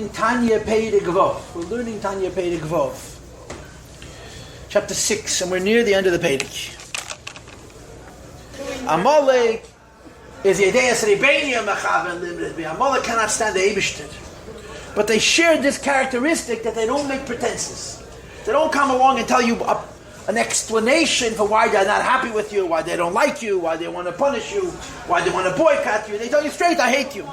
learning Tanya Perek Vov. We're learning Tanya Perek Vov. Chapter 6, and we're near the end of the Perek. Amalek is the idea that Amalek cannot stand the Eibishter. But they share this characteristic that they don't make pretenses. They don't come along and tell you an explanation for why they're not happy with you, why they don't like you, why they want to punish you, why they want to boycott you. They tell you straight, I hate you.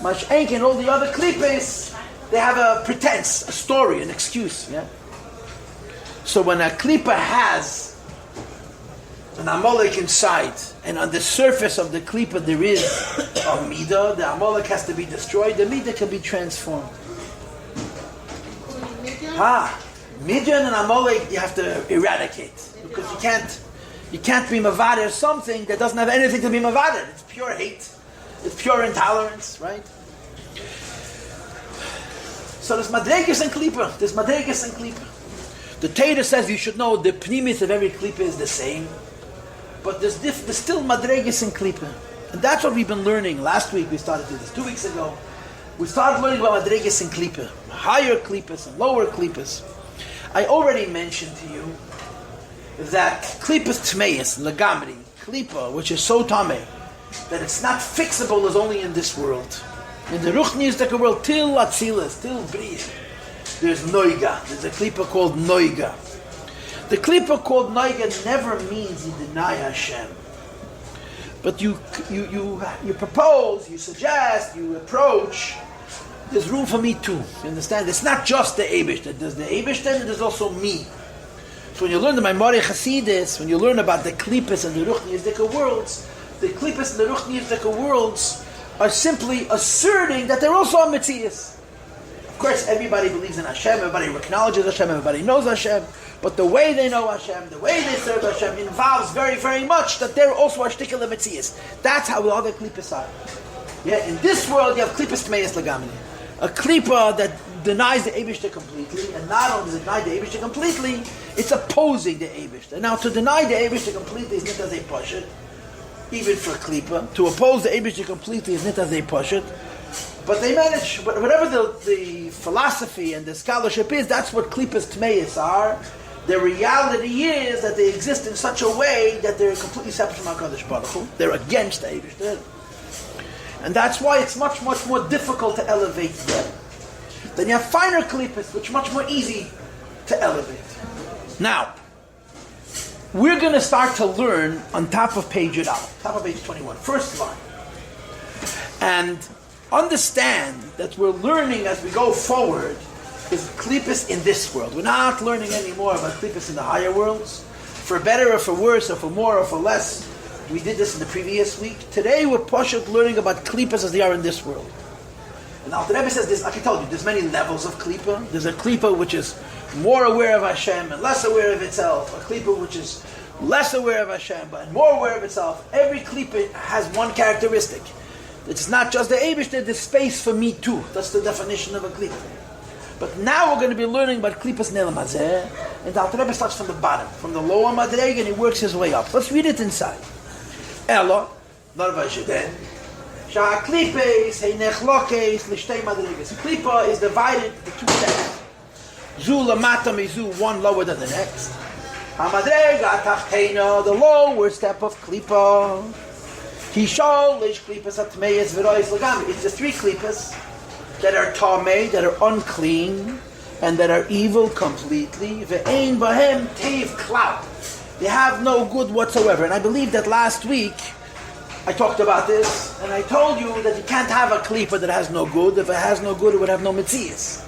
Mash'enk and all the other klippes, they have a pretense, a story, an excuse. Yeah. So when a klippa has an Amalek inside, and on the surface of the klippa there is a midah, the Amalek has to be destroyed, the midah can be transformed. Midian and Amalek you have to eradicate, because you can't be mavader something that doesn't have anything to be mavader. It's pure hate, it's pure intolerance, right? So there's madregas and klippa. There's madregas and klippa. The Torah says you should know the pnimis of every klippa is the same, but there's still madregas and klippa, and that's what we've been learning. Last week we started to do this. 2 weeks ago we started learning about madregas and klippa, higher klippas and lower klippas. I already mentioned to you that klippas tmeis, lagamri, klippa, which is so tame, that it's not fixable, is only in this world. In the ruchniistic world, till atzilas, till bris, there's noiga. There's a klippa called noiga. The klippa called noiga never means you deny Hashem. But you propose, you suggest, you approach. There's room for me too. You understand? It's not just the Eibishter. There's the Eibishter and there's also me. So when you learn the Maimari Chasidis, when you learn about the Klippas and the Ruchniistic worlds, the Klippas and the Ruchniistic worlds are simply asserting that they're also a Metzias. Of course, everybody believes in Hashem, everybody acknowledges Hashem, everybody knows Hashem, but the way they know Hashem, the way they serve Hashem involves very, very much that they're also a shtickle of Metzias. That's how the other Klippas are. Yeah, in this world you have Klippas Tmeis Lagamni. A klippa that denies the Eibishter completely, and not only does it deny the Eibishter completely, it's opposing the Eibishter. Now, to deny the Eibishter completely is not as a pashut, even for klippa. To oppose the Eibishter completely is not as a pashut. But they manage, whatever the philosophy and the scholarship is, that's what klippas tmeis are. The reality is that they exist in such a way that they're completely separate from HaKadosh Baruch Hu. They're against the Eibishter. And that's why it's much, much more difficult to elevate them. Then you have finer klippas, which are much more easy to elevate. Now, we're going to start to learn on top of page Yudal, top of page 21, first line. And understand that we're learning as we go forward is klippas in this world. We're not learning anymore about klippas in the higher worlds, for better or for worse, or for more or for less. We did this in the previous week. Today we're learning about klippas as they are in this world. And now the Rebbe says this, like I told you, there's many levels of klippa. There's a klippa which is more aware of Hashem and less aware of itself. A klippa which is less aware of Hashem but more aware of itself. Every klippa has one characteristic. It's not just the Eibishter, there's space for me too. That's the definition of a klippa. But now we're going to be learning about klippas ne'elam hazeh. And the Rebbe starts from the bottom, from the lower madrega, and he works his way up. Let's read it inside. Elo, Narva Jeden, Shah Klipes, Hey Nechlokes, Lishtei Madrigas. Klippa is divided into two sections. Zu Lamata Mizu, one lower than the next. Hamadrega Tachtena, the lower step of Klippa. Hishol, Lish Klippas Atmeis, Verois Lagami. It's the three Klippas that are Tamei, that are unclean, and that are evil completely. Ve'ein Bahem Tev Klau. They have no good whatsoever. And I believe that last week I talked about this, and I told you that you can't have a klippa that has no good. If it has no good, it would have no metzias.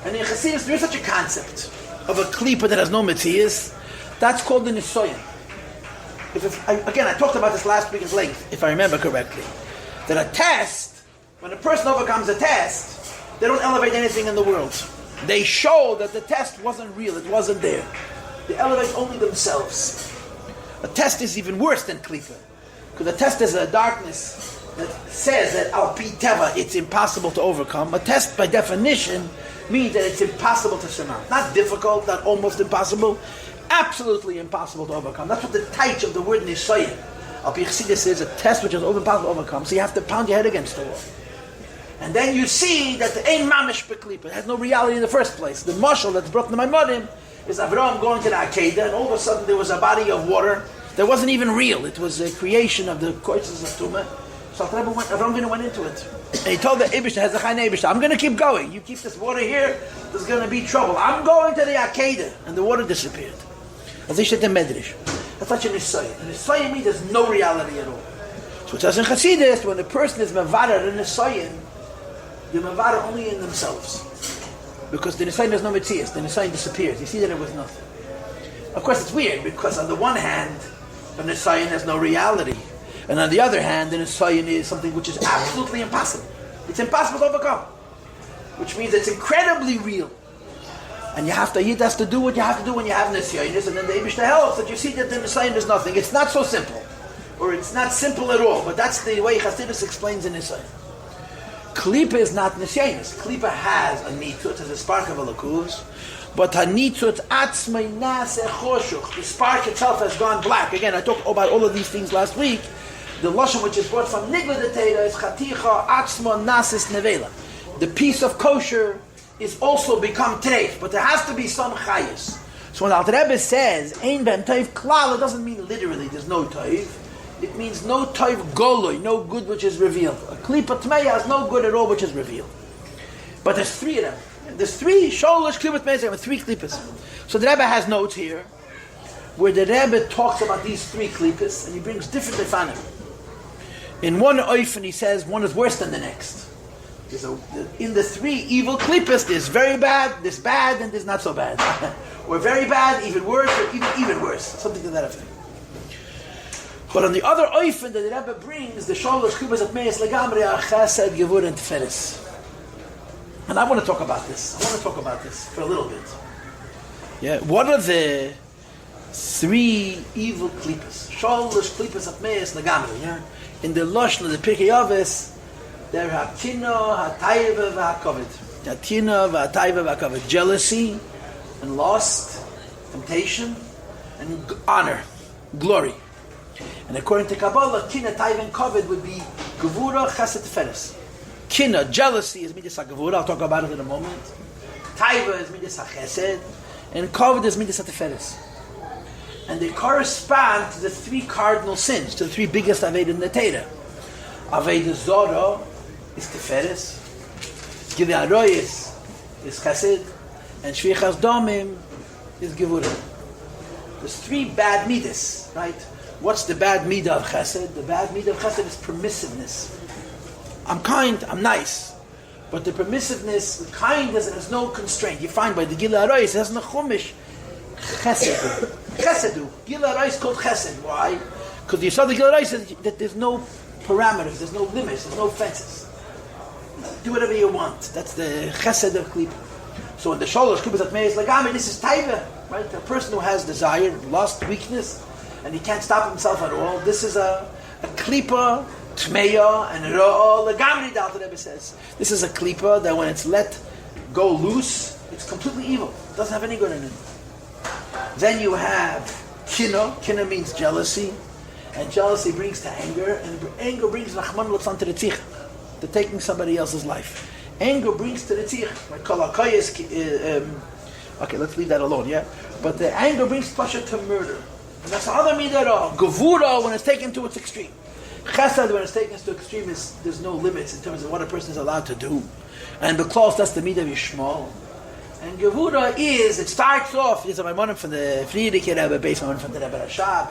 And in Chassidus, there is such a concept of a klippa that has no metzias. That's called the nisoyan. Again, I talked about this last week at length, if I remember correctly. That a test, when a person overcomes a test, they don't elevate anything in the world. They show that the test wasn't real, it wasn't there. They elevate only themselves. A test is even worse than klippa, because a test is a darkness that says that al pi teva it's impossible to overcome. A test, by definition, means that it's impossible to surmount. Not difficult, not almost impossible, absolutely impossible to overcome. That's what the taich of the word nisoyan. Al pi chassidus is a test which is impossible to overcome. So you have to pound your head against the wall. And then you see that the Ein Mamish Beklipa, it has no reality in the first place. The mashal that's brought in the Maimonim is Avraham going to the Akedah, and all of a sudden there was a body of water that wasn't even real. It was a creation of the Koitzes of Tumah. So Avraham went into it. And he told the Eibishter, Hezechayin Eibishter, I'm going to keep going. You keep this water here, there's going to be trouble. I'm going to the Akedah. And the water disappeared. As he said in Medrash. That's such an Nisayin. And Nisayin means there's no reality at all. So it says in Chassidus, when a person is Mavarar in Nisayin, they're Mavarar only in themselves. Because the Nisayin has no Metzias. The Nisayin disappears. You see that it was nothing. Of course it's weird, because on the one hand, the Nisayin has no reality. And on the other hand, the Nisayin is something which is absolutely impossible. It's impossible to overcome. Which means it's incredibly real. And Yid has to do what you have to do when you have Nisayin, and then the Eibishter helps that you see that the Nisayin is nothing. It's not so simple. Or it's not simple at all. But that's the way Chassidus explains the Nisayin. Klipa is not Nisyanis. Klipa has a nitzut, has a spark of a lakuz, but a nitzut atzmei nase choshuch. The spark itself has gone black. Again, I talked about all of these things last week. The lashon which is brought from Nigla the Teda is chaticha atzma nasis nevela. The piece of kosher is also become treif, but there has to be some chayis. So when Alter Rebbe says ein ben toiv klal, it doesn't mean literally there's no toiv. It means no toiv goloi, no good which is revealed. A klipa tmeya has no good at all which is revealed. But there's three of them. There's three sholish klipa tmeya with three klipas. So the Rebbe has notes here where the Rebbe talks about these three klipas and he brings different lefanim. In one oifen he says one is worse than the next. In the three evil klipas, there's very bad, there's bad, and there's not so bad. Or very bad, even worse, or even worse. Something to that effect. But on the other oifen that the Rebbe brings, the sholosh kubas at meis legamri chesed, gevur, and teferes. And I want to talk about this. For a little bit. Yeah, what are the three evil klipas? Sholosh klipas at meis legamri. Yeah, in the lashon of the Pirkei Avos, there are tina, hatayva, v'hakovet. Tina, v'hatayva, v'hakovet. Jealousy and lust, temptation, and honor, glory. And according to Kabbalah, kina, taiva, and kovet would be gevura, chesed, teferes. Kina, jealousy is midas ha-gevura. I'll talk about it in a moment. Taiva is midas ha-chesed, and kovet is midas ha-teferes. And they correspond to the three cardinal sins, to the three biggest aved in the Torah. Aved zora is teferes, gilui aroyis is chesed, and shvichas damim is gevura. There's three bad midas, right? What's the bad midah of chesed? The bad midah of chesed is permissiveness. I'm kind, I'm nice. But the permissiveness, the kindness, and there's no constraint. You find by the Gilui Arayis, it has no chumish. Chesed. Chesedu. Gilui Arayis is called chesed. Why? Because you saw the Gilui Arayis says that there's no parameters, there's no limits, there's no fences. Do whatever you want. That's the chesed of klipa. So in the sholosh klipas at meis lagami, this is taiva, right? A person who has desire, lust, weakness, and he can't stop himself at all. This is a klipa, tmeya, and ra'ah lagamri. The Alter Rebbe says this is a klipa that when it's let go loose, it's completely evil. It doesn't have any good in it. Then you have kina. Kina means jealousy, and jealousy brings to anger, and anger brings rachman litzlan to the tzich, to taking somebody else's life. Anger brings to the tzich. Like kol hakayis. Okay, let's leave that alone. Yeah, but the anger brings pasha to murder. And that's the other midah. Gevura, when it's taken to its extreme. Chesed, when it's taken to extreme, there's no limits in terms of what a person is allowed to do. And because that's the midah of Yishmael. And Gevura it starts off, there's a Maimonim from the Friedrich Rebbe, based on from the Rebbe Rashab,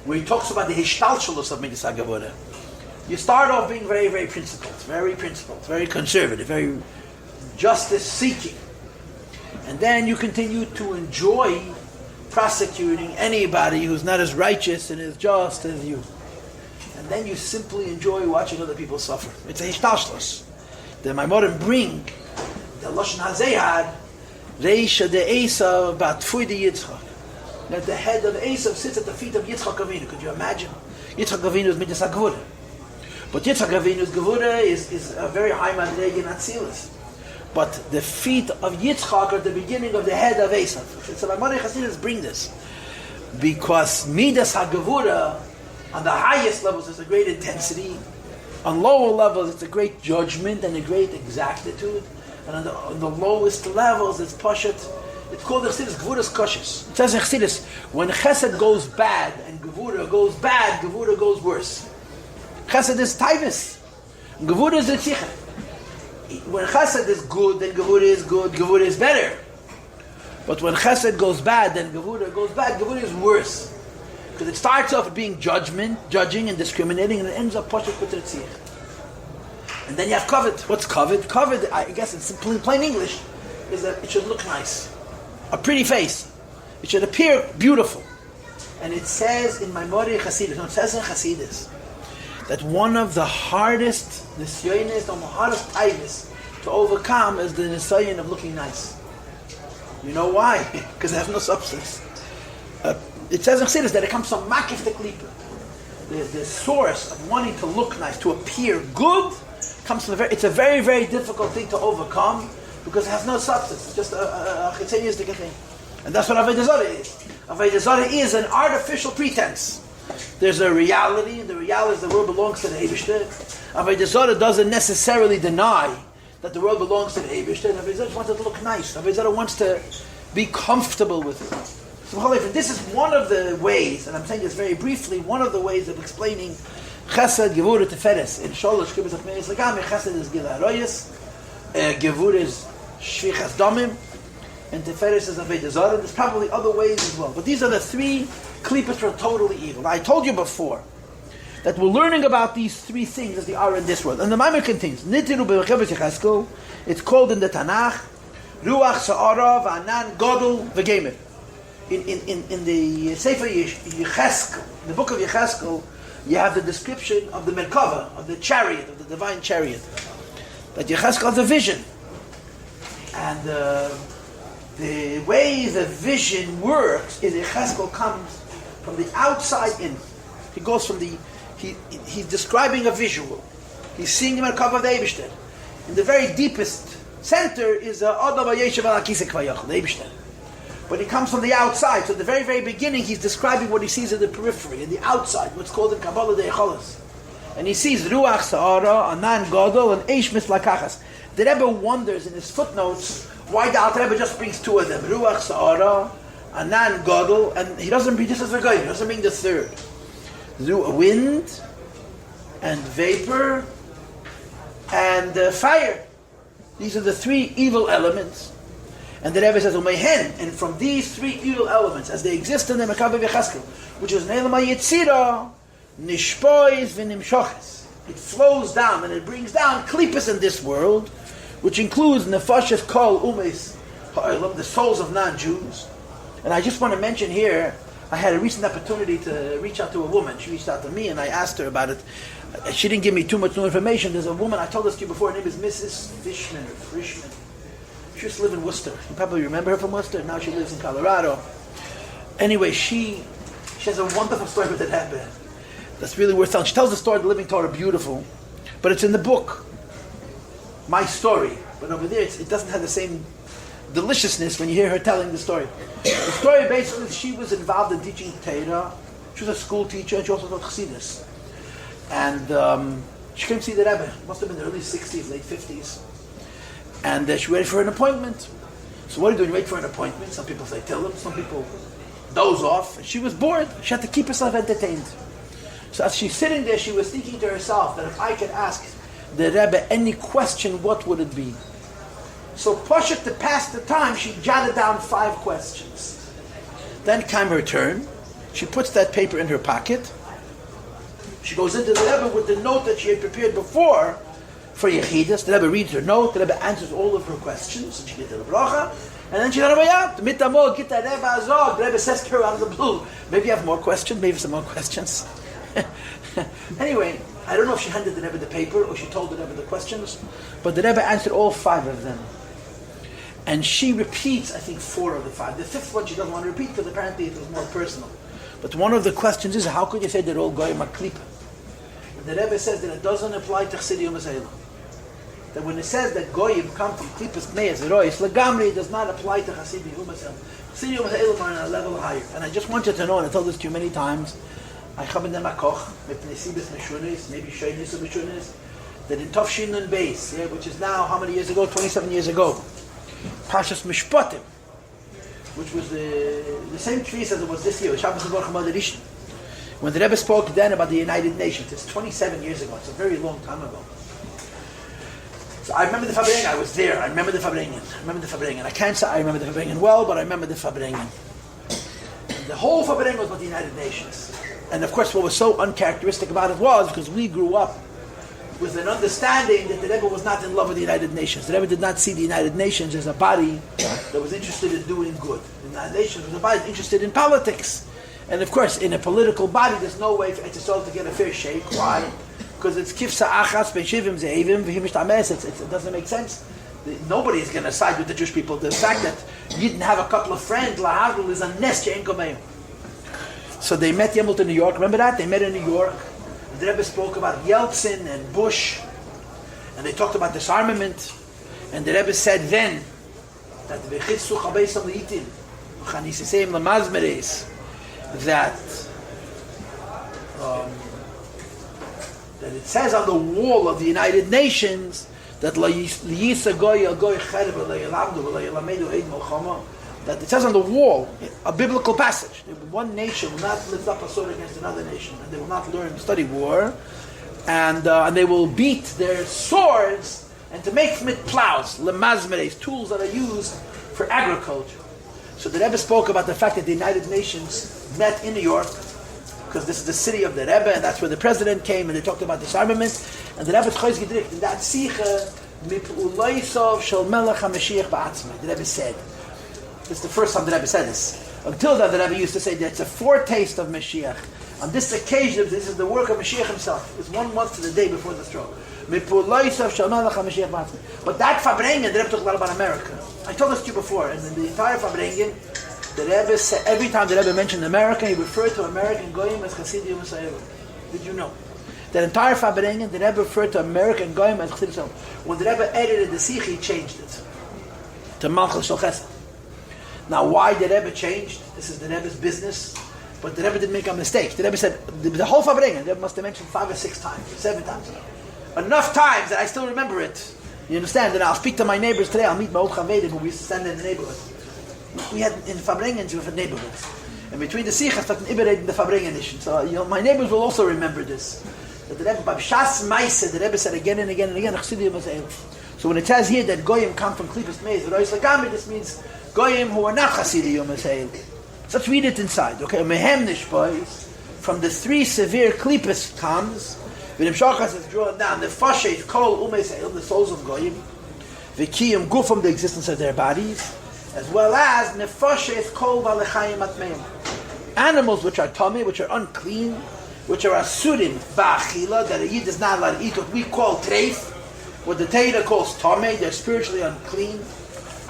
where he talks about the Hishtalshalus of midah Gevura. You start off being very, very principled, very conservative, very justice-seeking. And then you continue to enjoy prosecuting anybody who's not as righteous and as just as you. And then you simply enjoy watching other people suffer. It's a hishtalshlus. The Maimorim bring the Lashon HaZehar, Reisha de Esav Batfui de Yitzchak. That the head of Esav sits at the feet of Yitzchak Avinu. Could you imagine? Yitzchak Avinu is midas ha-gevura. But Yitzchak Avinu's gevura is a very high madrega in Atzilus. But the feet of Yitzchak are the beginning of the head of Esav. So Maimonides Chassidus bring this. Because midas ha-gevura, on the highest levels, there's a great intensity. On lower levels, it's a great judgment and a great exactitude. And on the lowest levels, it's Pashat. It's called the Chassidus Gevuras Koshes. It says in Chassidus, when Chesed goes bad and Gevura goes bad, Gevura goes worse. Chesed is Taivus. Gevura is the Tzichet. When Chesed is good, then Gevura is good, Gevura is better. But when Chesed goes bad, then Gevura goes bad, Gevura is worse. Because it starts off being judging and discriminating, and it ends up Pashat B'Tziach. And then you have Kavod. What's Kavod? Kavod, I guess in simply plain English, is that it should look nice. A pretty face. It should appear beautiful. And it says in Maimori Chassidus, it says in Chassidus, that one of the hardest nisyonis, the hardest taivus to overcome is the nisyon of looking nice. You know why? Because it has no substance. It says in Chassidus that it comes from makif the klipa. The source of wanting to look nice, to appear good, comes from it's a very, very difficult thing to overcome because it has no substance. It's just a chitzeniistic thing. And that's what Avodah Zarah is. Avodah Zarah is an artificial pretense. There's a reality, and the reality is the world belongs to the Eibishter. Avodah Zarah doesn't necessarily deny that the world belongs to the Eibishter. Avodah Zarah wants it to look nice. Avodah Zarah wants to be comfortable with it. So this is one of the ways, and I'm saying this very briefly, one of the ways of explaining Chesed, Gevura, Teferes. In Sholosh Kibbutz Achmeis Lagami, Chesed is Gila Aroyes, Gevura is Shvichas Domim, and Teferes is Avodah Zarah. There's probably other ways as well. But these are the three klipas that are totally evil. Now, I told you before that we're learning about these three things as they are in this world. And the Maimer continues, Nitiru B'Chevus Yecheskel, it's called in the Tanakh, Ruach Sa'ara V'Anan Godel V'Gemer. In the Sefer Yecheskel, the book of Yecheskel, you have the description of the Merkava, of the chariot, of the divine chariot. That Yecheskel has a vision. And the way the vision works is Yecheskel comes from the outside in. He goes from he's describing a visual. He's seeing the Merkava of the Eibishter. In the very deepest center is Adam HaYeshev Al HaKisei Kvayach, the Eibishter. But he comes from the outside. So at the very, very beginning, he's describing what he sees in the periphery, in the outside, what's called in Kabbalah the Echolas. And he sees Ruach Sa'ara, Anan Godol, and Eish Mislakachas. The Rebbe wonders in his footnotes why the Alter Rebbe just brings two of them, Ruach Sa'ara, Anan Godol, and he doesn't bring this as a guy, he doesn't bring the third. Wind, and vapor, and fire. These are the three evil elements. And the Rebbe says, Umehen, and from these three evil elements, as they exist in the Merkava V'Cheskel, which is Ne'elam HaYetzira, Nishpois V'Nimshoches. It flows down and it brings down klipas in this world, which includes Nefasheth Kol Umes Ha'olam, the souls of non-Jews. And I just want to mention here, I had a recent opportunity to reach out to a woman. She reached out to me and I asked her about it. She didn't give me too much new information. There's a woman, I told this to you before, her name is Mrs. Frischman. She used to live in Worcester. You probably remember her from Worcester. Now she lives in Colorado. Anyway, she has a wonderful story with that happened. That's really worth telling. She tells the story of the Living Torah, beautiful. But it's in the book, My Story. But over there, it doesn't have the same deliciousness when you hear her telling the story. The story basically, she was involved in teaching Torah. She was a school teacher, and she also taught Chassidus. And she came to see the Rebbe. It must have been the early 60s, late 50s. And she waited for an appointment. So what do you do when you wait for an appointment? Some people say tell them, some people doze off. And she was bored. She had to keep herself entertained. So as she's sitting there, she was thinking to herself that if I could ask the Rebbe any question, what would it be? So Pashat, to pass the time, she jotted down 5 questions. Then came her turn. She puts that paper in her pocket. She goes into the Rebbe with the note that she had prepared before for Yechidus. The Rebbe reads her note. The Rebbe answers all of her questions. And she gets to the bracha. And then she got away out. Mitamol, get the Rebbe azog. The Rebbe says to her out of the blue, maybe you have more questions, maybe some more questions. Anyway, I don't know if she handed the Rebbe the paper or she told the Rebbe the questions, but the Rebbe answered all 5 of them. And she repeats, I think, 4 of the 5. The 5th one she doesn't want to repeat because apparently it was more personal. But one of the questions is, how could you say they're all goyim aklipa? The Rebbe says that it doesn't apply to Chassidiyum Azayla. That when it says that goyim come from klipas mei zerois, legamri, it does not apply to Chassidiyum Azayla. Chassidiyum Azayla are on a level higher. And I just want you to know, and I told this to you many times, I come in the Makoch, maybe Shaynis or Mishunis, that in Tofshin and Beis, which is now how many years ago? 27 years ago. Pashas Mishpatim, which was the same trees as it was this year, Shabbos Baruch Hamad Rishon. When the Rebbe spoke then about the United Nations, it's 27 years ago. It's a very long time ago. So I remember the Fabrengen. I was there. I remember the Fabrengen. I can't say I remember the Fabrengen well, but I remember the Fabrengen. The whole Fabrengen was about the United Nations. And of course, what was so uncharacteristic about it was because we grew up with an understanding that the Rebbe was not in love with the United Nations. The Rebbe did not see the United Nations as a body that was interested in doing good. The United Nations was a body interested in politics. And of course, in a political body, there's no way for Etzisol to get a fair shake. Why? Because it's kifsa achas be'shivim ze'evim v'himish tames. It doesn't make sense. Nobody is going to side with the Jewish people. The fact that you didn't have a couple of friends, lahagul, is a nest she'en komeim. So they met Yemel to New York. Remember that? They met in New York. The Rebbe spoke about Yeltsin and Bush. And they talked about disarmament. And the Rebbe said then that v'chitzu chabeisam li'itim v'chanisisem lamazmeres that it says on the wall of the United Nations that that it says on the wall, a biblical passage. One nation will not lift up a sword against another nation, and they will not learn and study war, and they will beat their swords and to make from it plows, lemazmeres, tools that are used for agriculture. So the Rebbe spoke about the fact that the United Nations met in New York, because this is the city of the Rebbe, and that's where the president came, and they talked about disarmament. And the Rebbe Choyz Gedricht, in that Sicha, Mip'ulaisov Shel Melech HaMashiach Ba'atzmai, the Rebbe said. This is the first time the Rebbe said this. Until that, the Rebbe used to say that it's a foretaste of Mashiach. On this occasion, this is the work of Mashiach himself. It's 1 month to the day before the stroke. Mip'ulaisov Shel Melech HaMashiach Ba'atzmai. But that Fabrengen, the Rebbe talked a lot about America. I told this to you before, and in the entire Fabrengen, the Rebbe said, every time the Rebbe mentioned America, he referred to American Goyim as Chassidim Yisrael. Did you know? That entire Fabrengen, the Rebbe referred to American Goyim as Chassidim Yisrael. When the Rebbe edited the Sikh, he changed it to Malchus Shel Chesed. Now, why the Rebbe changed? This is the Rebbe's business. But the Rebbe didn't make a mistake. The Rebbe said, the whole Fabrengen, the Rebbe must have mentioned 5 or 6 times, 7 times. Enough times that I still remember it. You understand? And I'll speak to my neighbors today. I'll meet my old Chavedim who we used to stand in the neighborhood. We had in Fabrengens, we had neighborhoods. And between the Sichas, that's an Ibered in the Fabrengen edition. So, my neighbors will also remember this. That the Rebbe, B'Shas Maise, the Rebbe said again and again and again, so when it says here that Goyim come from Klipas Meiz, this means Goyim who are not Chassidim Yisrael. So let's read it inside. Okay, Mehem Nishbois, from the 3 severe Klipas comes, V'nim Shachas is drawn down, the Fashet Kol Umeseil, the souls of Goyim, V'kiyim Gufam, the existence of their bodies, as well as nefoshes kol balechayim atmeim, animals which are tummy, which are unclean, which are asurim ba'achila, that a yid is not allowed to eat what we call treif, what the Torah calls tummy, they're spiritually unclean.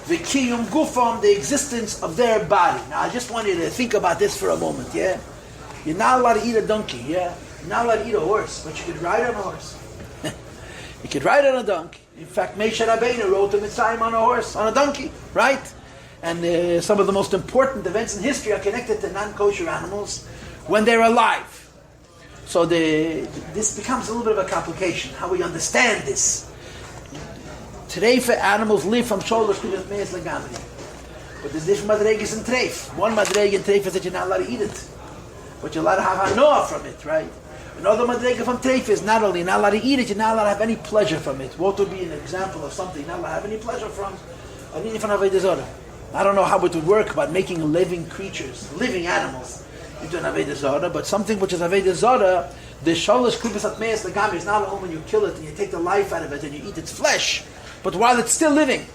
V'kiyum gufam, the existence of their body. Now I just want you to think about this for a moment, yeah? You're not allowed to eat a donkey, yeah? You're not allowed to eat a horse, but you could ride on a horse. You could ride on a donkey. In fact, Moshe Rabbeinu rode to Mitzrayim on a horse, on a donkey, right? And some of the most important events in history are connected to non-kosher animals when they're alive. So this becomes a little bit of a complication, how we understand this. Treif animals live from shoulders to the meis legamri. But there's different madregas in treif. One madrega in treif is that you're not allowed to eat it, but you're allowed to have hanoah from it, right? Another madrega from treif is not only you're not allowed to eat it, you're not allowed to have any pleasure from it. What would be an example of something you're not allowed to have any pleasure from? I don't know how it would work about making living creatures, living animals, into an Avodah Zarah, but something which is Avodah Zarah, the Shalosh Klipas Atmeis Legami is not only when you kill it and you take the life out of it and you eat its flesh, but while it's still living.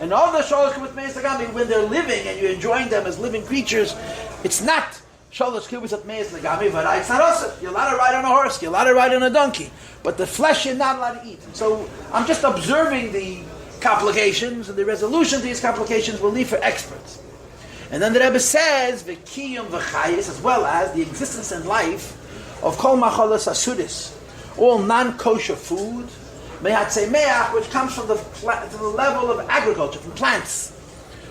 And all the Shalosh Klipas Atmeis Legami, when they're living and you're enjoying them as living creatures, it's not Shalosh Klipas Atmeis Legami, but it's not also. You're allowed to ride on a horse, you're allowed to ride on a donkey, but the flesh you're not allowed to eat. And so I'm just observing the complications, and the resolution to these complications will leave for experts. And then the Rebbe says, V'kiyum v'chayis, as well as the existence and life of kol machalas asudis, all non-kosher food, me'atzemeach, which comes from the level of agriculture, from plants.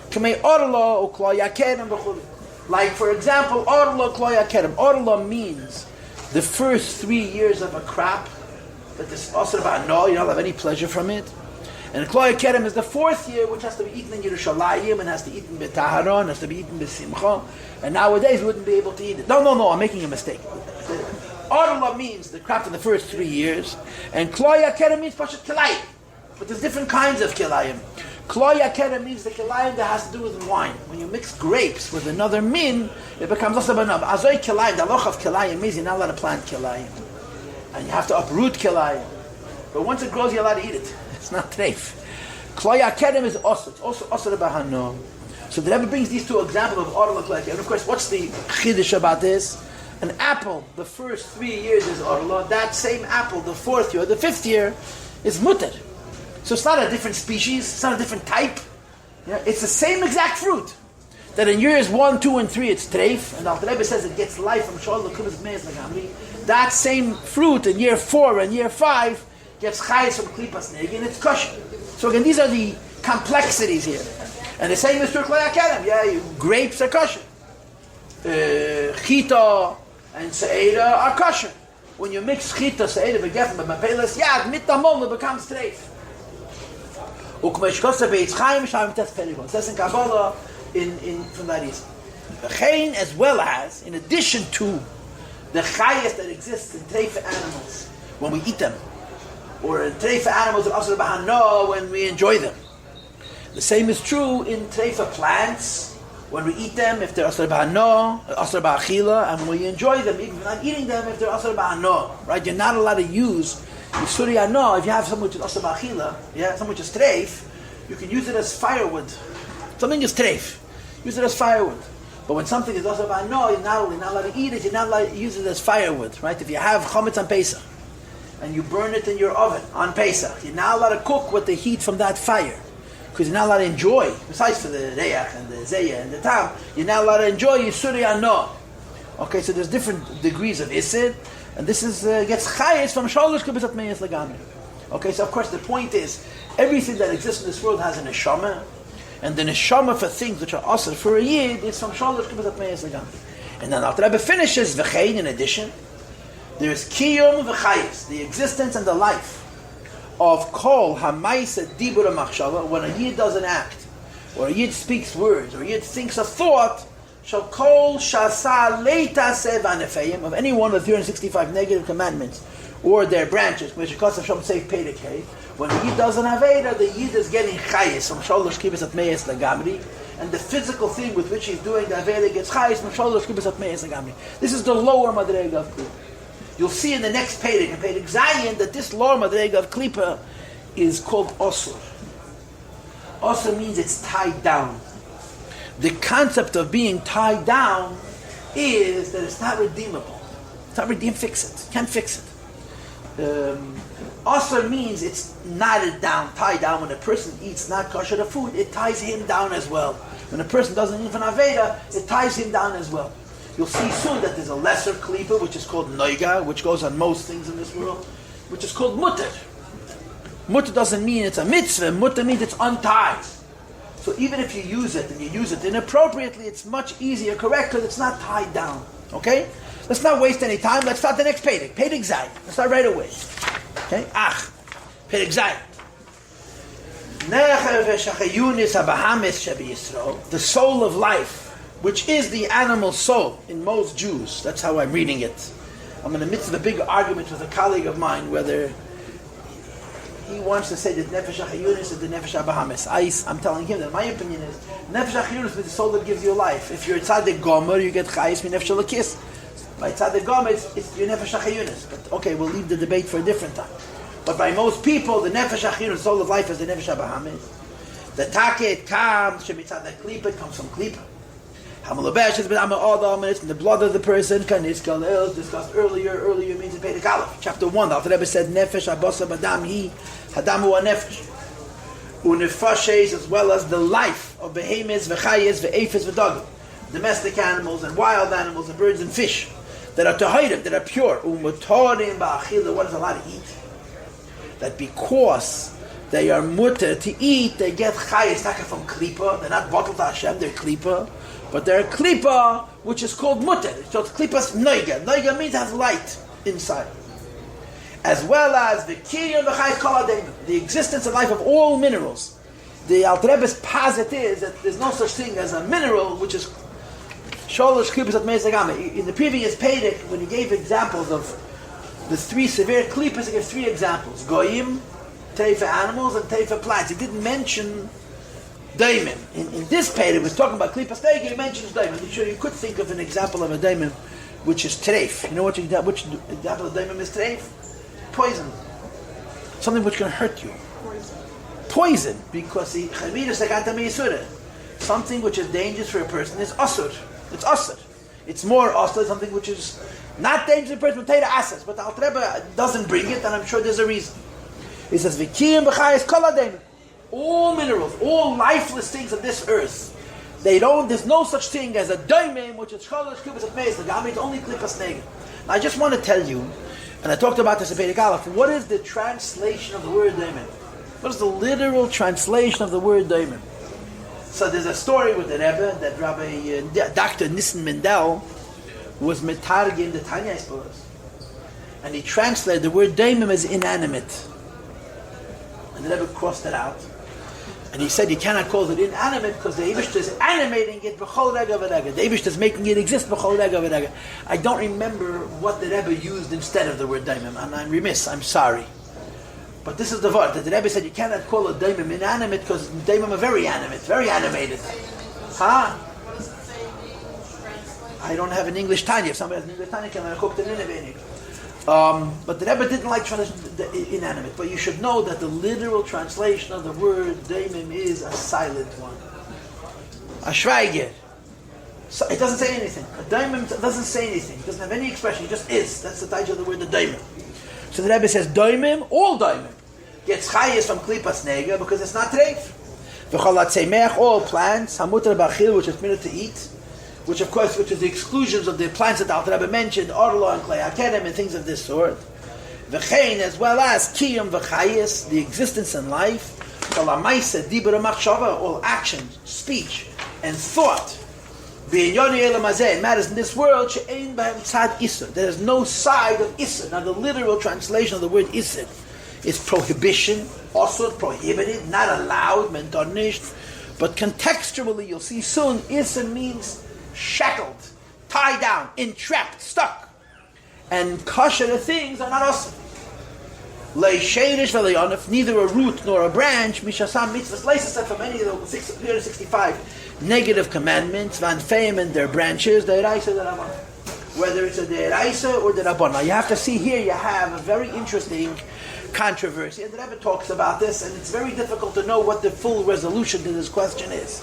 K'mei orlo or klo yakedem v'chuli. Like, for example, orlo klo yakedem. Orlo means the first 3 years of a crop, that is also about no, you don't have any pleasure from it. And Kloya Kerem is the 4th year, which has to be eaten in Yerushalayim, and has to be eaten b'Taharon, has to be eaten b'Simcha. And nowadays we wouldn't be able to eat it. No, I'm making a mistake. Orla means the crop in the first 3 years, and Kloya Kerem means Pashat Kilayim. But there's different kinds of Kilayim. Kloya Kerem means the Kilayim that has to do with wine. When you mix grapes with another min, it becomes also banab. Azoy Kilayim, the loch of Kilayim means you're not allowed to plant Kilayim. And you have to uproot Kilayim. But once it grows, you're allowed to eat it. It's not treif. Kloya Kerem is also. It's also osir bahano. So the Rebbe brings these two examples of orla Kloya Kerem. And of course, what's the chiddush about this? An apple, the first 3 years is orla. That same apple, the 4th year, the 5th year, is mutter. So it's not a different species, it's not a different type. Yeah, it's the same exact fruit. That in years 1, 2, and 3 it's treif, and the Alter Rebbe says it gets life from Shol L'Kubas Meis Lagamri. That same fruit in year 4 and year 5 gets chayes from Klipas Negi, and it's kosher. So again, these are the complexities here. And the same is true for Kloya Kerem. Yeah, grapes are kosher. Chita and Se'eda are kosher. When you mix Chita, Se'eda, Begefen, Mapelas, yeah, mit Tamol, it becomes treif. It says in Kabbalah from that reason. As well as, in addition to the chayes that exists in treifa animals when we eat them, or in treifa animals that asr b'hano when we enjoy them. The same is true in treifa plants when we eat them, if they're asr b'hano, asr b'achila, and when we enjoy them, even if we're not eating them, if they're asr b'hano. Right? You're not allowed to use Yisuri Ano, if you have something which is Asa Ba'achila, yeah, something which is treif, you can use it as firewood. Something is treif, use it as firewood. But when something is Asa Ba'ano, you're not allowed to eat it, you're not allowed to use it as firewood, right? If you have chametz on Pesach, and you burn it in your oven on Pesach, you're not allowed to cook with the heat from that fire, because you're not allowed to enjoy, besides for the reach and the zeya and the tam, you're not allowed to enjoy Yisuri Ano. Okay, so there's different degrees of Isid, and this is gets chayes from sholosh kibbutzat meyes lagamri. Okay, so of course the point is, everything that exists in this world has a neshama, and the neshama for things which are asr for a yid is from sholosh kibbutzat meyes lagamri. And then Alter Rebbe finishes v'chein. In addition, there is kiyum v'chayes, the existence and the life of kol hamaisa dibur machshava. When a yid does an act, or a yid speaks words, or a yid thinks a thought, shall kol shasa leita sevanefeim, of any one of the 365 negative commandments or their branches, which of course Hashem say pedikei. When the yid does an aveda, the yid is getting chayes from sholosh kibbutzat meyes lagamri, and the physical thing with which he's doing the aveda gets chayes from sholosh kibbutzat meyes lagamri. This is the lower madrega of klipa. You'll see in the next pedik, in pedik Zayin, that this lower madrega of klipa is called osur. Osur means it's tied down. The concept of being tied down is that it's not redeemable. It's not redeemable. Fix it. Can't fix it. Asr means it's knotted down, tied down. When a person eats not kosher food, it ties him down as well. When a person doesn't eat an aveda, it ties him down as well. You'll see soon that there's a lesser klipa, which is called noiga, which goes on most things in this world, which is called mutter. Mutter doesn't mean it's a mitzvah. Mutter means it's untied. So even if you use it and you use it inappropriately, it's much easier, correct, because it's not tied down. Okay? Let's not waste any time. Let's start the next Pedic. Pedic Zayin. Let's start right away. Okay? Pedic Zayin. The soul of life, which is the animal soul in most Jews. That's how I'm reading it. I'm in the midst of a big argument with a colleague of mine whether he wants to say that Nefesh HaChayunis is the Nefesh HaBahamis. I'm telling him that my opinion is Nefesh HaChayunis is the soul that gives you life. If you're Tzaddik Gomer, you get Chayis min Nefesh HaLakis. By Tzaddik Gomer, it's your Nefesh HaChayunis. But okay, we'll leave the debate for a different time. But by most people, the Nefesh HaChayunis, the soul of life, is the Nefesh HaBahamis. The Taket comes, Shemitzad Klipa, it comes from Klipa. Hamalabesh is Adam, and it's in the blood of the person. Kaniskal is discussed earlier means in Pedic Aleph. Chapter 1, the Alter Rebbe said, Nefesh Abasa Badam Hi, Hadamu Nefesh. Unefashes, as well as the life of behemoths, v'chayes, v'efes, v'dogim. Domestic animals and wild animals and birds and fish that are tahayim, that are pure. Umutorim ba'achila, what is allowed to eat? That because they are mutter to eat, they get chayes taka from klipa. They're not bottled to Hashem, they're klipa. But there are klipa, which is called mutter. So it's klipas noiga. Noiga means it has light inside. As well as the kiyum v'chayis kol adayim, the existence and life of all minerals. The Alter Rebbe's posit is that there's no such thing as a mineral which is sholosh klipas at meizagame. In the previous Pedic, when he gave examples of the three severe klipas, he gave three examples: goyim, teifa animals, and teifa plants. He didn't mention daimim. In this Pedic, we're talking about klipas neiga. He mentions daimim. Sure, you could think of an example of a daimim which is treif. You know which example of daimim is treif? Poison. Something which can hurt you. Poison, because something which is dangerous for a person is asur. It's asur. It's more asur, something which is not dangerous for a person, but asur. But the Alter Rebbe doesn't bring it, and I'm sure there's a reason. He says, "V'kiyim b'chayis kol adayim." All minerals, all lifeless things of this earth, there's no such thing as a daimim, which is sholosh klipas at meis lagami. It's only klipas nega. I just want to tell you, and I talked about this in Pedic Aleph, what is the translation of the word daimim? What is the literal translation of the word daimim? So there's a story with the Rebbe that Rabbi Dr. Nissen Mendel was metargim the Tanya, I suppose, and he translated the word daimim as inanimate, and the Rebbe crossed it out, and he said you cannot call it inanimate because the Eibush is animating it b'chol rega v'rega. The Eibush is making it exist b'chol rega v'rega. I don't remember what the Rebbe used instead of the word daimim, and I'm remiss. I'm sorry. But this is the word that the Rebbe said you cannot call a daimim inanimate because daimim are very animate, very animated. Huh? I don't have an English Tanya. If somebody has an English Tanya, can I cook the innovating? But the Rebbe didn't like the inanimate. But you should know that the literal translation of the word daimim is a silent one. A shveiger. So it doesn't say anything. A daimim doesn't say anything. It doesn't have any expression. It just is. That's the title of the word, the daimim. So the Rebbe says, daimim, all daimim, gets chayis from klipas nega because it's not treif. V'cholat seimech, all plants, hamutar b'achil, which is permitted to eat, which of course, which is the exclusions of the plants that the Alter Rebbe mentioned, orlo and klei hakerem and things of this sort. V'chein, as well as kiyum v'chayis, the existence and life, k'lamaisa dibur machshava, all action, speech, and thought. It matters in this world, there is no side of isser. Now the literal translation of the word isser is prohibition, also prohibited, not allowed, mentornished. But contextually, you'll see soon, isser means shackled, tied down, entrapped, stuck. And kosher things are not also. Neither a root nor a branch, mishasam mitzvahs, laces from any of the 365 negative commandments, van feim and their branches, deiraisa derabban. Whether it's a deiraisa or derabban. Now you have to see here, you have a very interesting controversy, and the Rebbe talks about this, and it's very difficult to know what the full resolution to this question is.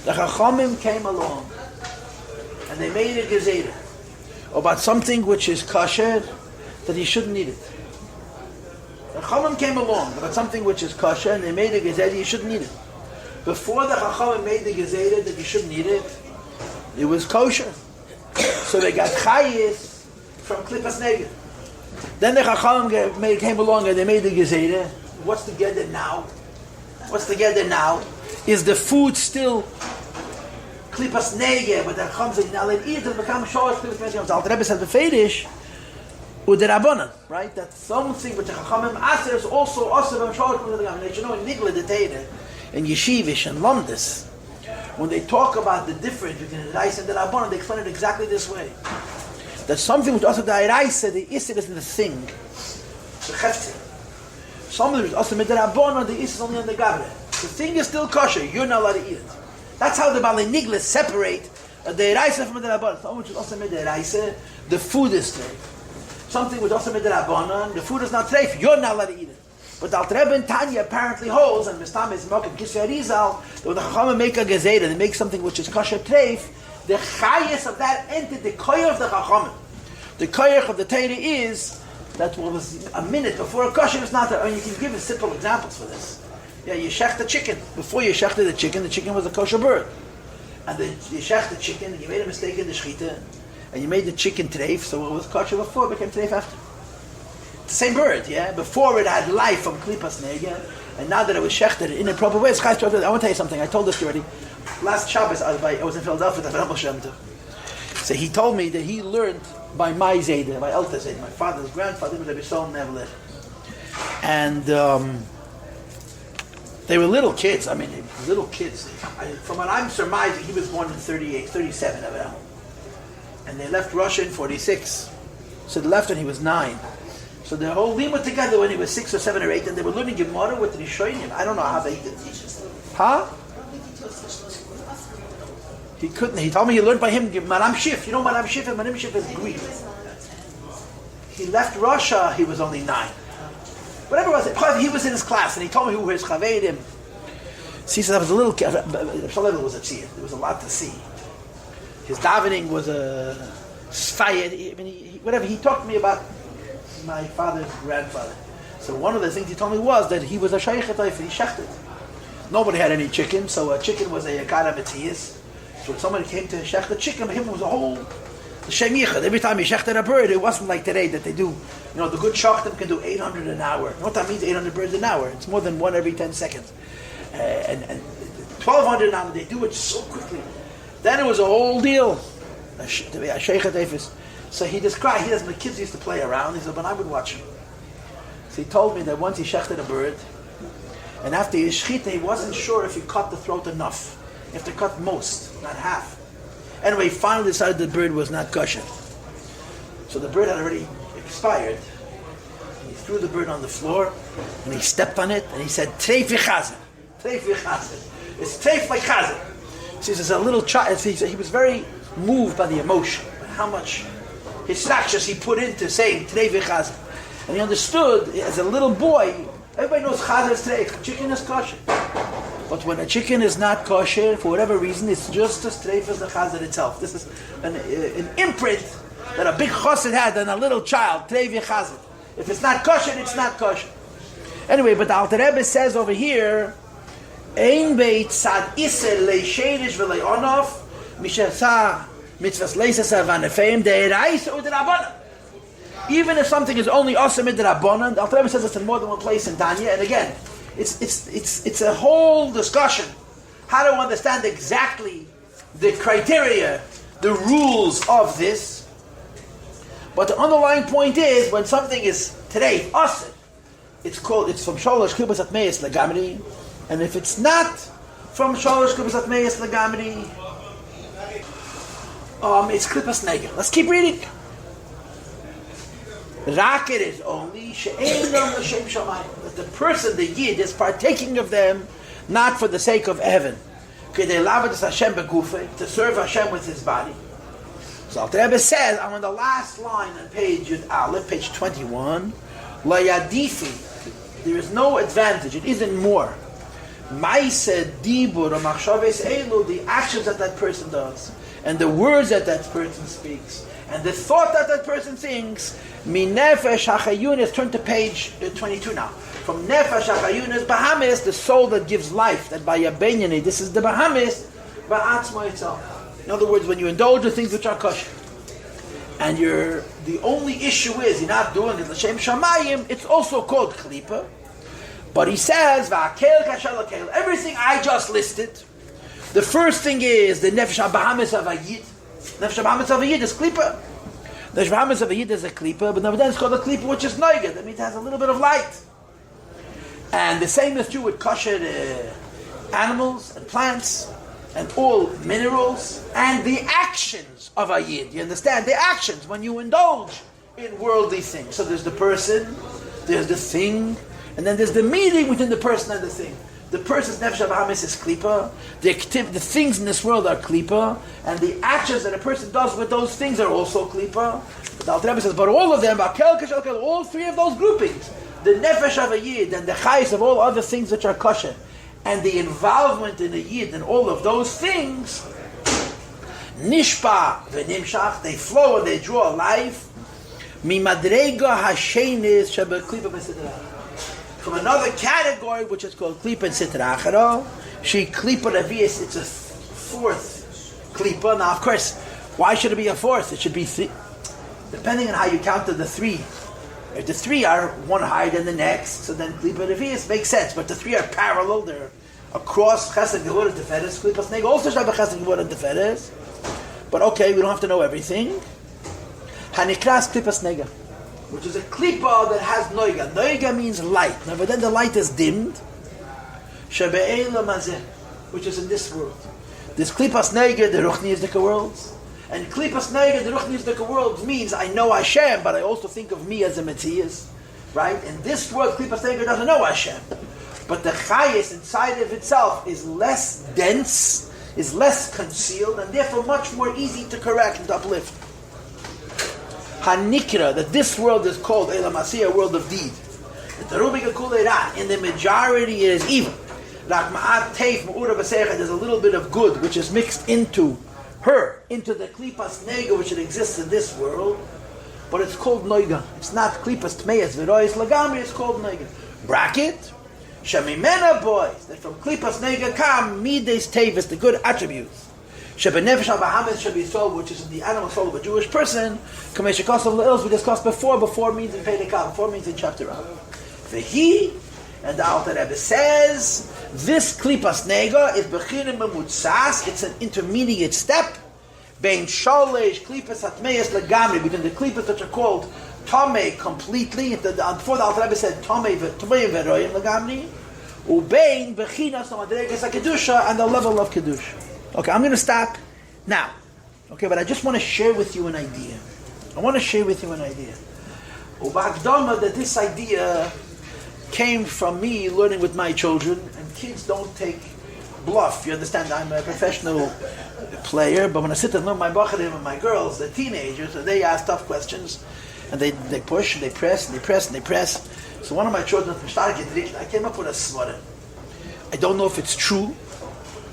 The Chachamim came along, and they made a gezerah about something which is kosher, that he shouldn't eat it. The Chachamim came along about something which is kosher, and they made a gezerah, you shouldn't eat it. Before the Chachamim made the gezerah that you shouldn't eat it, it was kosher. So they got chayis from klipas nega. Then the Chachamim came along and they made the gezerah. What's the gedder now? What's the gedder now? Is the food still klipas nega, but the Chachamim said, now let eat it and become shorish klipas nega. So Alter Rebbe said, befeidish, u'derabbanan, right? That something which the Chachamim aser is also aser from shorish klipas nega. They should know in Nigla the Teire, in Yeshivish and Lomdus, when they talk about the difference between the Raisa and the Rabbanan, they explain it exactly this way. That something which also the Raisa, the Isser is in the thing, the Chefzi. Something which also with the Rabbanan, the Isser is only on the Gavre. The thing is still kosher, you're not allowed to eat it. That's how the Balei Nigla separate the Raisa from the Rabbanan. Something which is also with the Raisa, the food is treif. Something which also with the Rabbanan, the food is not treif, you're not allowed to eat it. But the Alter Rebbe and Tanya apparently holds, and Mistam is Mokim Kisya Rizal, that when the Chachamim make a gezerah, they make something which is kosher treif, the chayes of that entity, the koyach of the Chachamim, the koyach of the Torah is that was a minute before a kosher is not there. And you can give simple examples for this. Yeah, you shech the chicken. Before you shechted the chicken was a kosher bird. And then you shech the chicken, you made a mistake in the shechita, and you made the chicken treif, so it was kosher before, it became treif after. The same bird, yeah? Before it had life from klipas nega, And now that it was shechted in a proper way, I want to tell you something. I told this already. Last Shabbos, I was in Philadelphia. So he told me that he learned by my Zayda, by Elta Zayda, my father's grandfather was Rabbi Sol Nevler. And they were little kids. I mean, little kids. From what I'm surmising, he was born in 37, and they left Russia in 46. So they left when he was 9. So the whole team were together when he was 6 or 7 or 8, and they were learning Gemara with Rishonim. I don't know how they did. Huh? He couldn't. He told me he learned by him Maram Shif. You know Maram Shif? And Maram Shif is Greek. He left Russia. He was only 9. Whatever it was, he was in his class, and he told me who were his chavedim. So he said, I was a little kid. Shalom was a tzir. There was a lot to see. His davening was a sfayed. I mean, whatever. He talked to me about my father's grandfather. So one of the things he told me was that he was a shaykhet and he shechted. Nobody had any chicken, so a chicken was a yakara metzias. So when somebody came to shecht the chicken, him was a whole shem yichud. Every time he shechted a bird, it wasn't like today that they do. You know, the good shachtim can do 800 an hour. You know what that means? 800 birds an hour. It's more than one every 10 seconds. And 1,200 an hour. They do it so quickly. Then it was a whole deal. A shaykhet efis. So he described, my kids used to play around. He said, but I would watch him. So he told me that once he shechted a bird, and after he shechita, he wasn't sure if he cut the throat enough. You have to cut most, not half. Anyway, he finally decided the bird was not kosher. So the bird had already expired. He threw the bird on the floor, and he stepped on it, and he said, treif v'chazer. Treif v'chazer. It's treif like chazer. So he says, a little child, he was very moved by the emotion, by how much his rakshas he put into saying treif v'chazer. And he understood, as a little boy, everybody knows chazer is treif, chicken is kosher. But when a chicken is not kosher, for whatever reason, it's just as treif as the chazer itself. This is an imprint that a big chassid had on a little child, treif chazer. If it's not kosher, it's not kosher. Anyway, but the Alter Rebbe says over here, Ein beit sad iser leisherish v'leonof mishasa mitzvahs leisasa vanefeim de'erais u'derabbanan. Even if something is only awesome in the Rabbanan, the Alter Rebbe says it's in more than one place in Tanya, and again, it's a whole discussion how to understand exactly the criteria, the rules of this. But the underlying point is, when something is today awesome, it's from Sholosh Klippas Atmeis Legamri, and if it's not from Sholosh Klippas Atmeis Legamri, it's Klippas Negel. Let's keep reading. Raket is only she'enam l'shem shamayim, that the person, the yid, is partaking of them not for the sake of heaven, kedei lavad Hashem begufei, to serve Hashem with his body. So Alter Rebbe says, I'm on the last line on page Yud Aleph, page 21, la yadifi, there is no advantage, it isn't more. Ma'aseh dibur or machshaves elu, the actions that person does, and the words that person speaks, and the thought that person thinks, mi nefesh hachayunis, turn to page 22 now. From nefesh hachayunis, bahamis, the soul that gives life, that by yabenyani, this is the bahamis, ba'atzma itself. In other words, when you indulge in things which are kosher, and the only issue is you're not doing it l'shem shamayim, it's also called klipa. But he says, va'akel kashal akel, everything I just listed, the first thing is the nefesh habahamis of a yid. Nefesh habahamis of a yid is klipa. The nefesh habahamis of a yid is a klipa, but then it's called a klipa which is noiged. That means it has a little bit of light. And the same is true with kosher animals and plants and all minerals and the actions of a yid. You understand? The actions when you indulge in worldly things. So there's the person, there's the thing, and then there's the meeting between the person and the thing. The person's nefesh habahamis is klipa. The things in this world are klipa, and the actions that a person does with those things are also klipa. But the Alter Rebbe says, but all of them, all three of those groupings, the nefesh of a yid and the chayis of all other things which are kosher, and the involvement in a yid and all of those things, nishpa v'nimshach, they flow and they draw life. Mimadrega hashenis shebeklipa b'sidrach, from another category which is called klipa and sitra achara. She klipa revius, it's a fourth klipa. Now, of course, why should it be a fourth? It should be three, depending on how you counted the three If the three are one higher than the next, so then Klipa Revius makes sense. But the three are parallel, they're across Chesed, Gevurah, and Tiferes. Klipas Nega also should have a Chesed, Gevurah, and Tiferes. But okay, we don't have to know everything. Hanikras Klipas Nega, which is a Klipa that has Noiga. Noiga means light. Now, but then the light is dimmed. Shebe'ela Mazeh, which is in this world. This Klipas Nega, the Ruchnizdika worlds. And Klipas Nega, the Ruchnizdika worlds means I know Hashem, but I also think of me as a Metzias. Right? In this world, Klipas Nega doesn't know Hashem. But the Chayis inside of itself is less dense, is less concealed, and therefore much more easy to correct and to uplift. Hanikra, that this world is called Elam Asiyah, a world of deed. In the majority it is evil. There's a little bit of good which is mixed into her, into the Klipas Nega which it exists in this world, but it's called Noiga. It's not Klipas Tmeyas V'rois Lagami, it's called Noiga. Bracket, Shemimena boys, that from Klipas Nega come Mides Tevis, the good attributes. Shebenefesh al-Bahamis Shebisol, which is in the animal soul of a Jewish person. Kamesh Kosav Le'ils, we discussed before. Before means in Pedekal, before means in chapter Rav. Vehi, and the Alter Rebbe says, this Klipas Nega is Bechinim Memutzas, it's an intermediate step. Bein Shalesh Klipas Hatmeyas Lagamri, between the Klipas that are called Tomei completely, before the Alter Rebbe said Tomei Veroyim Lagamri, Ubein Bechinas Madregas HaKedusha, and the level of Kedusha. Okay, I'm going to stop now. Okay, but I just want to share with you an idea. Ubagdama, that this idea came from me learning with my children, and kids don't take bluff. You understand, I'm a professional player, but when I sit and learn my bacharim and my girls, the teenagers, they ask tough questions, and they push, and they press, and they press, and they press. So one of my children, I came up with a svara. I don't know if it's true,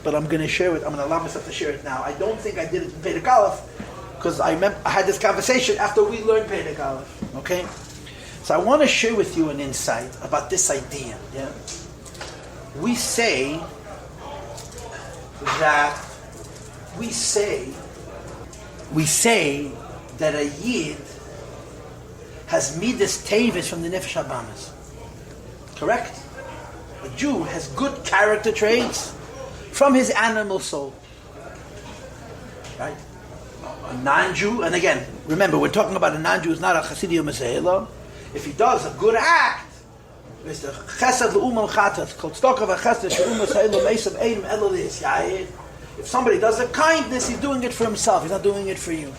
but I'm going to share it. I'm going to allow myself to share it now. I don't think I did it in Perek Aleph, because I had this conversation after we learned Perek Aleph. Okay? So I want to share with you an insight about this idea. Yeah? We say that a Yid has Midas Tevis from the Nefesh Habamas. Correct? A Jew has good character traits from his animal soul. Right? A non-Jew, and again, remember, we're talking about a non-Jew who's not a Chassidiya Mesehela. If he does a good act, it's the Chesed L'Umal Chatat, called Stokav HaChesed She'um Mesehela Meisam Eim Elo L'Yisyayid. If somebody does a kindness, he's doing it for himself, he's not doing it for you.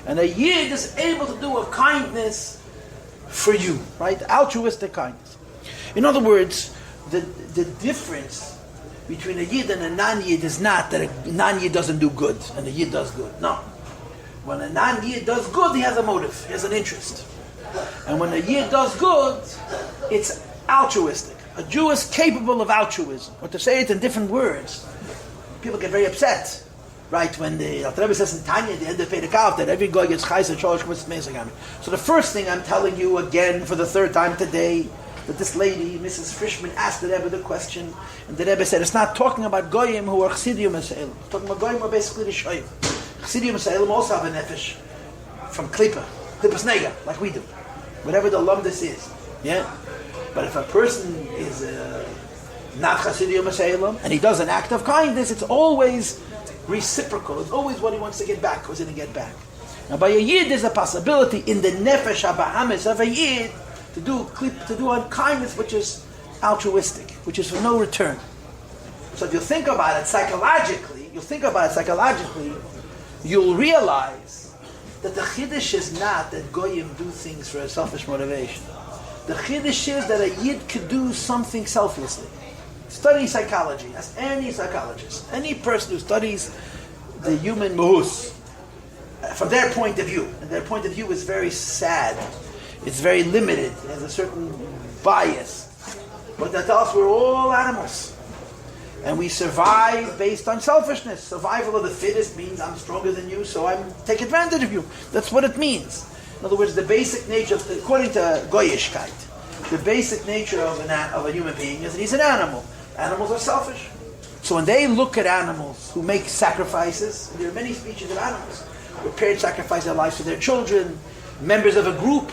And a Yid is able to do a kindness for you, right? Altruistic kindness. In other words, the difference between a Yid and a non-Yid is not that a non-Yid doesn't do good and a Yid does good. No. When a non-Yid does good, he has a motive, he has an interest. And when a Yid does good, it's altruistic. A Jew is capable of altruism. Or to say it in different words, people get very upset. Right, when the Alter Rebbe says in Tanya, the end of Perek Aleph, that every guy gets chayes and sholosh mitzvot meisagami. So the first thing I'm telling you again for the third time today, that this lady, Mrs. Frischman, asked the Rebbe the question, and the Rebbe said, it's not talking about goyim who are chsidium Yisraelim. It's talking about goyim who are basically the shoyim. Chsidium Yisraelim also have a nefesh from klipa, klipas nega, like we do. Whatever the lumdus is. Yeah? But if a person is not chsidium Yisraelim, and he does an act of kindness, it's always reciprocal. It's always what he wants to get back, who's going to get back. Now by a Yid, there's a possibility in the nefesh habahamis of a Yid to do a kindness which is altruistic, which is for no return. So if you think about it psychologically, you'll realize that the chiddush is not that goyim do things for a selfish motivation. The chiddush is that a Yid could do something selflessly. Study psychology. Ask any psychologist, any person who studies the human mahus, from their point of view. And their point of view is very sad. It's very limited. It has a certain bias. But that tells us we're all animals. And we survive based on selfishness. Survival of the fittest means I'm stronger than you, so I take advantage of you. That's what it means. In other words, the basic nature, according to Goyishkeit, the basic nature of a human being is that he's an animal. Animals are selfish. So when they look at animals who make sacrifices, and there are many species of animals, where parents sacrifice their lives for their children, members of a group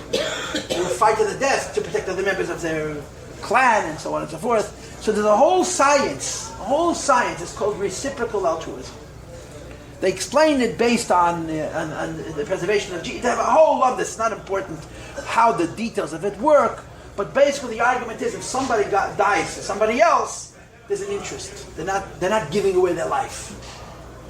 will fight to the death to protect other members of their clan and so on and so forth. So there's a whole science is called reciprocal altruism. They explain it based on the preservation of genes. They have a whole lot of this. It's not important how the details of it work, but basically the argument is if somebody dies to somebody else, there's an interest. They're not giving away their life.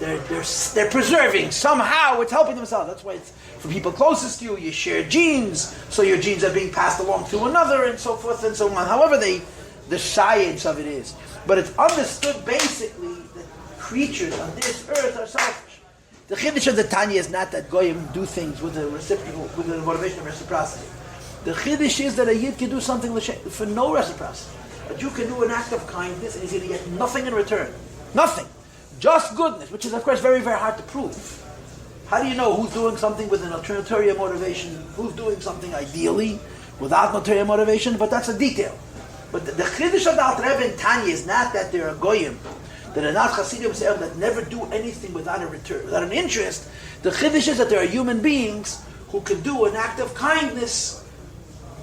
They're preserving. Somehow it's helping themselves. That's why it's for people closest to you. You share genes, so your genes are being passed along to another, and so forth and so on. However, the science of it is, but it's understood basically that creatures on this earth are selfish. The chiddush of the Tanya is not that goyim do things with the motivation of reciprocity. The chiddush is that a yid can do something for no reciprocity. A Jew can do an act of kindness and he's going to get nothing in return. Nothing. Just goodness, which is of course very, very hard to prove. How do you know who's doing something with an ulterior motivation, who's doing something ideally without an ulterior motivation? But that's a detail. But the chiddush of the Alter Rebbe in Tanya is not that they're a goyim, that are not Hasidim that never do anything without a return, without an interest. The chiddush is that there are human beings who can do an act of kindness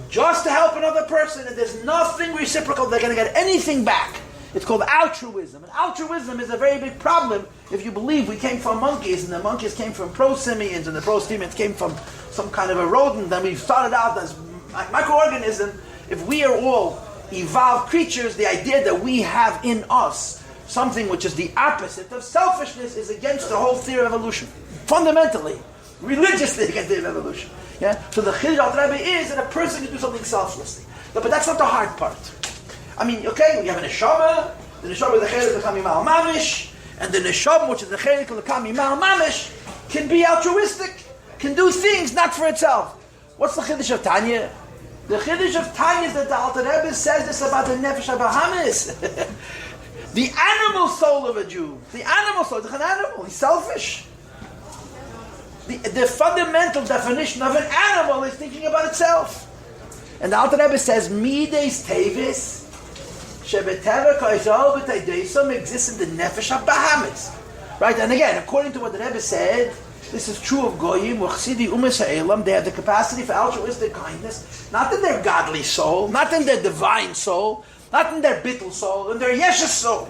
just to help another person, and there's nothing reciprocal. They're going to get anything back. It's called altruism. And altruism is a very big problem if you believe we came from monkeys, and the monkeys came from prosimians, and the prosimians came from some kind of a rodent, and we started out as microorganism. If we are all evolved creatures, the idea that we have in us something which is the opposite of selfishness is against the whole theory of evolution. Fundamentally, religiously against the theory of evolution. Yeah? So the chiddush of the Rebbe is that a person can do something selflessly. But that's not the hard part. I mean, okay, we have a neshama, the neshama is the chelik l'kami ma'al mamish, and the neshama, which is the chelik l'kami ma'al mamish, can be altruistic, can do things not for itself. What's the chiddush of Tanya? The chiddush of Tanya is that the Alter Rebbe says this about the nefesh habahamis. The animal soul of a Jew. The animal soul. He's an animal. He's selfish. The fundamental definition of an animal is thinking about itself. And the Alter Rebbe says, Mides tevis shebeteva koizol b'teideisum exists in the nefesh habahamis. Right? And again, according to what the Rebbe said, this is true of Goyim, Chasidi Umas Ha'elam. They have the capacity for altruistic kindness, not in their godly soul, not in their divine soul, not in their bittul soul, in their yeshes soul.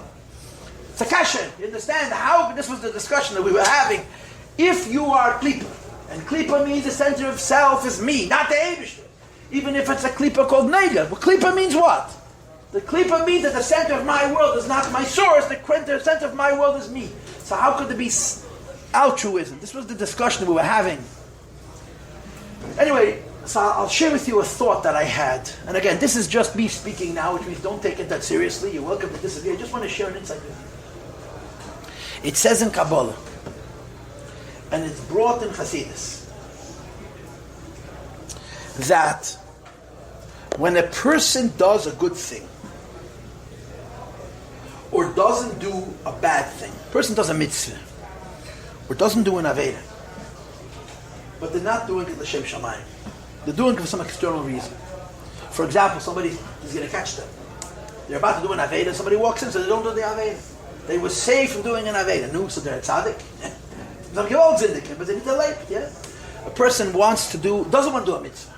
It's a kasha. You understand how this was the discussion that we were having. If you are klipa, and klipa means the center of self is me, not the Eibishter. Even if it's a klipa called nega. Well, klipa means what? The klipa means that the center of my world is not my source, the center of my world is me. So how could there be altruism? This was the discussion we were having. Anyway, so I'll share with you a thought that I had. And again, this is just me speaking now, which means don't take it that seriously. You're welcome to disagree. I just want to share an insight with you. It says in Kabbalah, and it's brought in Hasidus, that when a person does a good thing, or doesn't do a bad thing, a person does a mitzvah, or doesn't do an aveda, but they're not doing it l'shem shamayim. They're doing it for some external reason. For example, somebody is going to catch them. They're about to do an aveda, somebody walks in, so they don't do the aveda. They were safe from doing an aveda. No, so they're a tzaddik. Some old zindikim, but they need to late. Yeah? A person doesn't want to do a mitzvah.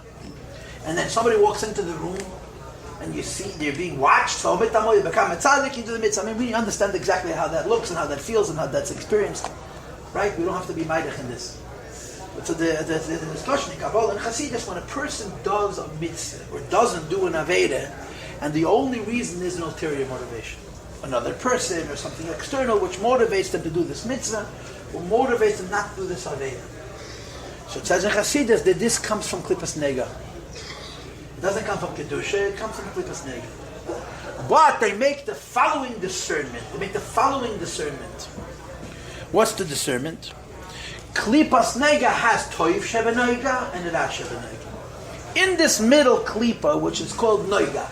And then somebody walks into the room, and you see they're being watched, so you become a tzaddik, you do the mitzvah. I mean, we understand exactly how that looks, and how that feels, and how that's experienced. Right? We don't have to be maidach in this. But so the discussion in Kabbalah and Chassidus, when a person does a mitzvah or doesn't do an aveda, and the only reason is an ulterior motivation, another person or something external which motivates them to do this mitzvah, or motivates them not to do this aveda. So it says in Chassidus that this comes from Klippas Nega. It doesn't come from Kedusha, it comes from Klippas Nega. But they make the following discernment. What's the discernment? Klipas Nega has Toiv Sheva Noiga and Ra Sheva Noiga. In this middle Klipa, which is called Noiga,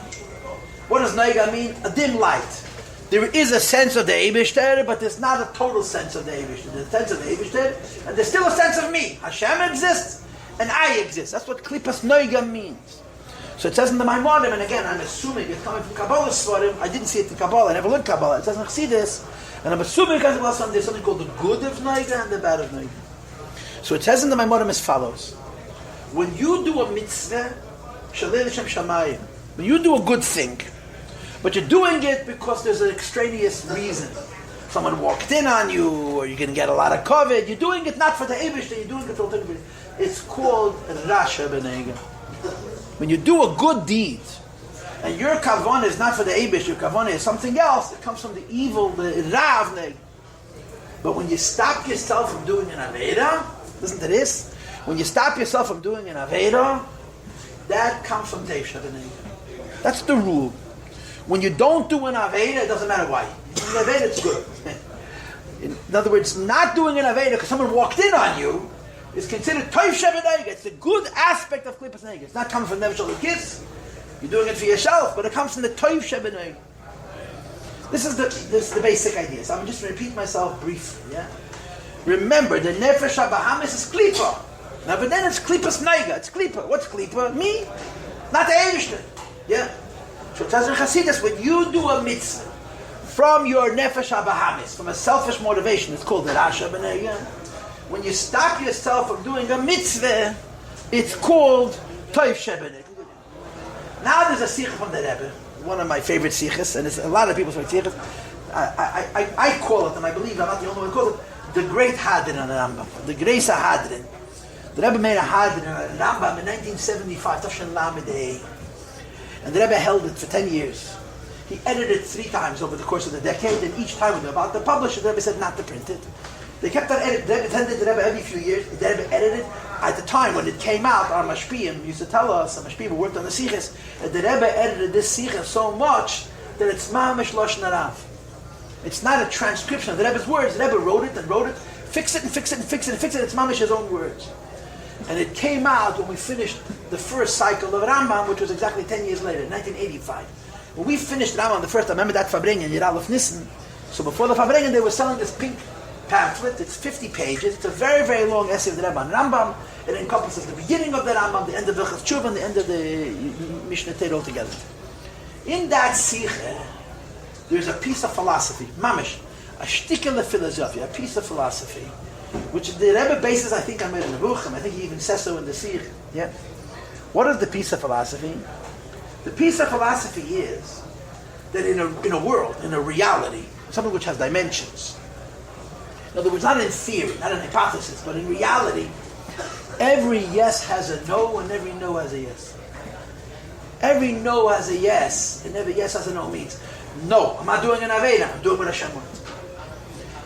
what does Noiga mean? A dim light. There is a sense of the Eibishter, but there's not a total sense of the Eibishter. There's a sense of the Eibishter, and there's still a sense of me. Hashem exists, and I exist. That's what Klipas Noiga means. So it says in the Maimonim, and again, I'm assuming it's coming from Kabbalah Svarim. I didn't see it in Kabbalah, I never learned Kabbalah. It says in Chassidus, and I'm assuming because there's something called the good of Noiga and the bad of Noiga. So it says in the Maimonim as follows. When you do a mitzvah, shalei l'shem shamayim, when you do a good thing, but you're doing it because there's an extraneous reason. Someone walked in on you, or you're going to get a lot of covet. You're doing it not for the Eibishter, you're doing it for the It's called Rasha B'negel. When you do a good deed, and your kavanah is not for the Eibishter, your kavanah is something else, it comes from the evil, the Rav Negel. But when you stop yourself from doing an Aveda, listen to this, when you stop yourself from doing an Aveda, that comes from Tev Shabbat. That's the rule. When you don't do an Aveda, it doesn't matter why. An Aveda, it's good. In other words, not doing an Aveda because someone walked in on you is considered Tev Shabbat. It's the good aspect of Klippas Negel. It's not coming from Nefesh Elokis. You're doing it for yourself, but it comes from the Tev Shabbat. This is the basic idea. So I'm just going to repeat myself briefly. Yeah. Remember, the Nefesh HaBahamis is Klippa. Now, but then it's Klippas Neiga. It's Klippa. What's Klippa? Me, not the Eibishter. Yeah. So it says in Chassidus, when you do a mitzvah from your Nefesh HaBahamis, from a selfish motivation, it's called the Rasha B'nei. When you stop yourself from doing a mitzvah, it's called Tev Shabbat. Now there's a sikh from the Rebbe, one of my favorite sikhs, and it's a lot of people's favorite sikhs. I call it, and I believe I'm not the only one who calls it, the Great Hadrin on the Rambam, the Greisa Hadrin. The Rebbe made a Hadrin on the Rambam in 1975, Toshan Lamedei. And the Rebbe held it for 10 years. He edited it 3 times over the course of the decade, and each time when they were about to publish it, the Rebbe said not to print it. They kept on editing. The Rebbe attended the Rebbe every few years. The Rebbe edited. At the time when it came out, our Mashpiyim used to tell us, our Mashpiyim who worked on the Sikhs, that the Rebbe edited this Sikh so much that it's Ma'amish Lashon Harav. It's not a transcription of the Rebbe's words. The Rebbe wrote it and wrote it, fix it and fix it and fix it and fix it. It's Ma'amish his own words. And it came out when we finished the first cycle of Rambam, which was exactly 10 years later, 1985. When we finished Rambam the first time, I remember that Fabringen, Yud Aleph Nissen. So before the Fabringen, they were selling this pink pamphlet. It's 50 pages. It's a very, very long essay of the Rebbe on Rambam. It encompasses the beginning of the Rambam, the end of the Chutz and the end of the Mishnah Torah altogether. In that Sikha, there's a piece of philosophy, mamish, a shtikel of philosophy, a piece of philosophy, which the Rebbe bases, I think, on in the Ruchim. I think he even says so in the Sikh. Yeah. What is the piece of philosophy? The piece of philosophy is that in a world, in a reality, something which has dimensions. In other words, not in theory, not in hypothesis, but in reality, every yes has a no, and every no has a yes. Every no has a yes, and every yes has a no means, no, I'm not doing an Aveda, I'm doing what Hashem wants.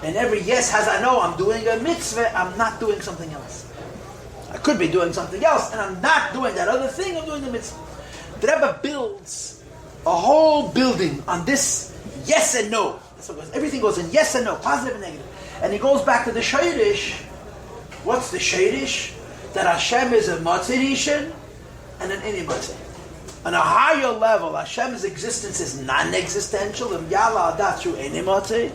And every yes has a no, I'm doing a mitzvah, I'm not doing something else. I could be doing something else, and I'm not doing that other thing, I'm doing the mitzvah. The Rebbe builds a whole building on this yes and no. That's what goes. Everything goes in yes and no, positive and negative. And he goes back to the Shayrish. What's the Shayrish? That Hashem is a Matzirishon and an Ini Matzir. On a higher level, Hashem's existence is non-existential, and Yala Adat through Ini Matzir.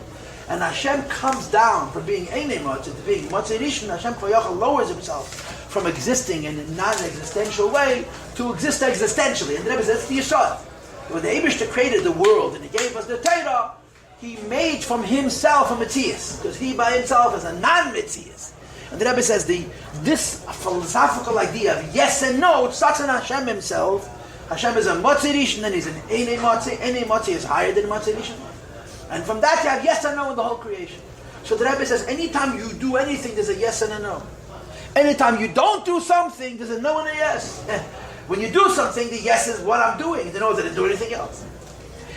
And Hashem comes down from being Ini Matzir to being Matzirishon. Hashem Koyachal lowers himself from existing in a non-existential way to exist existentially. And the Rebbe says, that's the Yisod. When the Eibishter created the world and he gave us the Torah, he made from himself a Metzias, because he by himself is a non-Metzias. And the Rebbe says this philosophical idea of yes and no, it starts in Hashem himself. Hashem is a Matzirish, and then he's an Einei Matzi. Einei Matzi is higher than Matzirish. And from that you have yes and no in the whole creation. So the Rebbe says, anytime you do anything, there's a yes and a no. Anytime you don't do something, there's a no and a yes. When you do something, the yes is what I'm doing. The no is I didn't do anything else.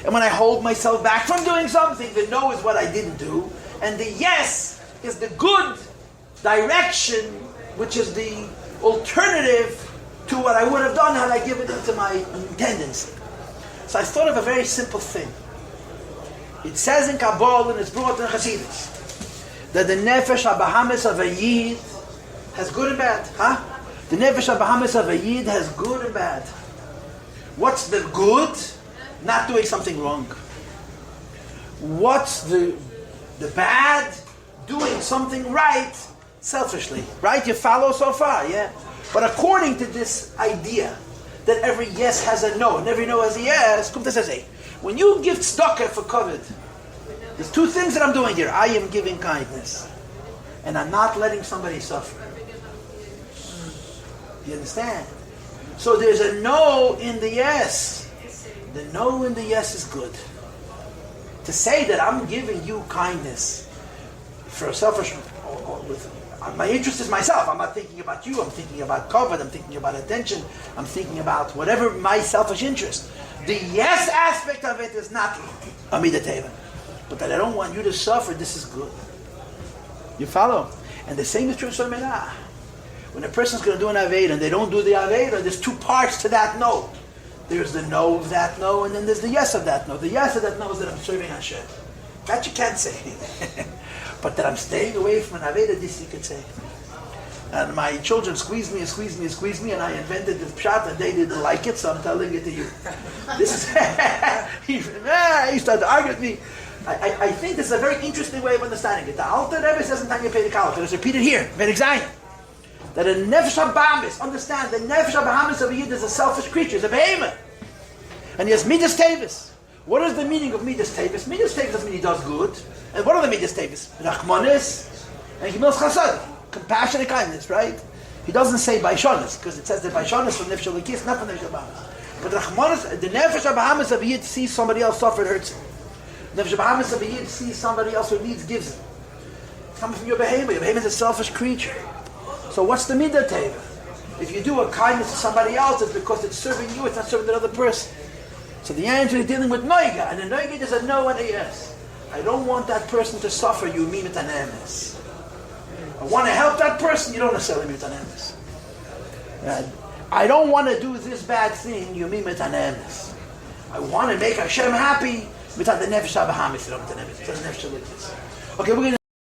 And when I hold myself back from doing something, the no is what I didn't do. And the yes is the good direction, which is the alternative to what I would have done had I given it to my tendency. So I thought of a very simple thing. It says in Kabbalah, and it's brought in Chassidus, that the Nefesh HaBahamis of a Yid has good and bad. The Nefesh HaBahamis of a Yid has good and bad. What's the good? Not doing something wrong. What's the bad? Doing something right, selfishly. Right? You follow so far, yeah? But according to this idea that every yes has a no and every no has a yes, when you give tzedakah for COVID, there's 2 things that I'm doing here. I am giving kindness, and I'm not letting somebody suffer. You understand? So there's a no in the yes. The no in the yes is good. To say that I'm giving you kindness for a selfish, my interest is myself. I'm not thinking about you. I'm thinking about covet. I'm thinking about attention. I'm thinking about whatever my selfish interest. The yes aspect of it is not Amida Teva. But that I don't want you to suffer, this is good. You follow? And the same is true of Shemina. When a person's going to do an Aveda and they don't do the Aveda, there's two parts to that no. There's the no of that no, and then there's the yes of that no. The yes of that no is that I'm serving Hashem. That you can't say. But that I'm staying away from an Aveda, this you can say. And my children squeezed me and squeezed me and squeezed me, and I invented this pshat, and they didn't like it, so I'm telling it to you. This is he started to argue with me. I think this is a very interesting way of understanding it. The Alter Rebbe says in Tanya Pedikal, it's repeated here, Verik Zayin, that a Nefesh HaBahamis, understand, the Nefesh HaBahamis of a Yid is a selfish creature, is a behemoth. And he has Midas Tevis. What is the meaning of Midas Tevis? Midas Tevis doesn't mean he does good. And what are the Midas Tevis? Rachmanis and Gemilas Chasad. Compassion and kindness, right? He doesn't say Baishanis, because it says that Baishanis from Nefesh HaLekis, not from Nefesh HaBahamis. But Rachmanis, the Nefesh HaBahamis of a Yid sees somebody else suffer, it hurts him. Nefesh HaBahamis of a Yid sees somebody else who needs, gives him. It's coming from your behemoth. Your behemoth is a selfish creature. So what's the Midah Teva? If you do a kindness to somebody else, it's because it's serving you, it's not serving the other person. So the answer is dealing with Noiga, and in Noiga there's a no and a yes. I don't want that person to suffer, you mean it an emes. I want to help that person, you don't necessarily mean it an emes. I don't want to do this bad thing, you mean it an emes. I want to make Hashem happy, without the Nefesh HaBahamis, you don't mean it an emes. Okay, we're going to